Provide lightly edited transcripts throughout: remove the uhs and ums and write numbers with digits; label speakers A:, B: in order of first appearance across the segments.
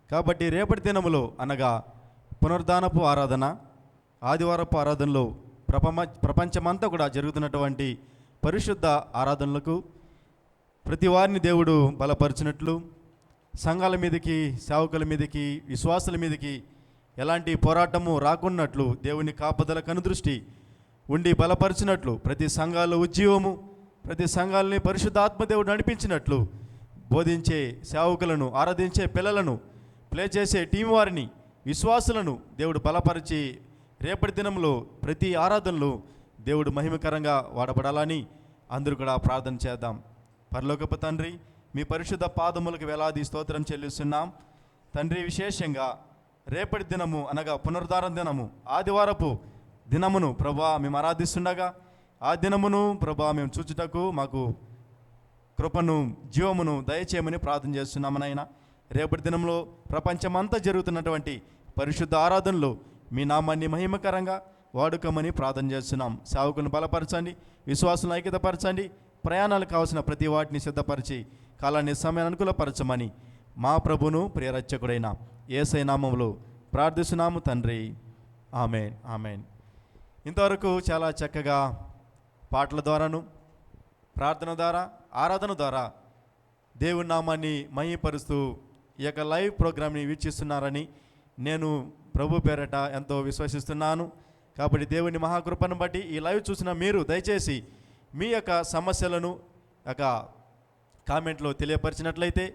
A: కాబట్టి రేపటి దినములో అనగా పునరుద్ధానపు ఆరాధన, ఆదివారపు ఆరాధనలో ప్రపంచమంతా కూడా జరుగుతున్నటువంటి పరిశుద్ధ ఆరాధనలకు ప్రతి వారిని దేవుడు బలపరిచినట్లు, సంఘాల మీదకి, సేవకుల మీదకి, విశ్వాసుల మీదకి ఎలాంటి పోరాటము రాకున్నట్లు దేవుని కాపుదల కనుదృష్టి ఉండి బలపరిచినట్లు, ప్రతి సంఘాల్లో ఉజ్జీవము, ప్రతి సంఘాలని పరిశుద్ధాత్మదేవుడు నడిపించినట్లు, బోధించే సేవకులను, ఆరాధించే పిల్లలను, ప్లే చేసే టీం వారిని, విశ్వాసులను దేవుడు బలపరిచి రేపటి దినంలో ప్రతి ఆరాధనలో దేవుడు మహిమకరంగా వాడబడాలని అందరూ కూడా ప్రార్థన చేద్దాం. పరలోకపు తండ్రి, మీ పరిశుద్ధ పాదములకు వేలాది స్తోత్రం చెల్లిస్తున్నాం తండ్రి. విశేషంగా రేపటి దినము అనగా పునరుద్ధాన దినము, ఆదివారపు దినమును ప్రభా మేము ఆరాధిస్తుండగా ఆ దినమును ప్రభా మేము చూచుటకు మాకు కృపను, జీవమును దయచేయమని ప్రార్థన చేస్తున్నామనైనా. రేపటి దినంలో ప్రపంచమంతా జరుగుతున్నటువంటి పరిశుద్ధ ఆరాధనలో మీ నామాన్ని మహిమకరంగా వాడుకోమని ప్రార్థన చేస్తున్నాం. సేవకులను బలపరచండి, విశ్వాసులను ఐక్యతపరచండి, ప్రయాణాలకు కావాల్సిన ప్రతి వాటిని సిద్ధపరిచి కాలాన్ని సమయాన్ని అనుకూలపరచమని మా ప్రభును ప్రియరక్షకుడైన యేసయ్య నామములో ప్రార్థిస్తున్నాము తండ్రి. ఆమేన్, ఆమేన్. ఇంతవరకు చాలా చక్కగా పాటల ద్వారాను, ప్రార్థన ద్వారా, ఆరాధన ద్వారా దేవుని నామాన్ని మహిమపరుస్తూ ఈ యొక్క లైవ్ ప్రోగ్రామ్ని వీక్షిస్తున్నారని నేను ప్రభు పేరట ఎంతో విశ్వసిస్తున్నాను. కాబట్టి దేవుని మహాకృపను బట్టి ఈ లైవ్ చూసిన మీరు దయచేసి మీ యొక్క సమస్యలను కామెంట్లో తెలియపరిచినట్లయితే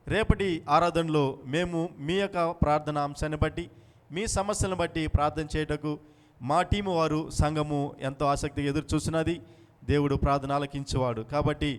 A: రేపటి ఆరాధనలో మేము మీ యొక్క ప్రార్థన అంశాన్ని బట్టి, మీ సమస్యలను బట్టి ప్రార్థన చేయటకు మా టీము వారు, సంఘము ఎంతో ఆసక్తిగా ఎదురు చూస్తున్నది. దేవుడు ప్రార్థన ఆలకించేవాడు. కాబట్టి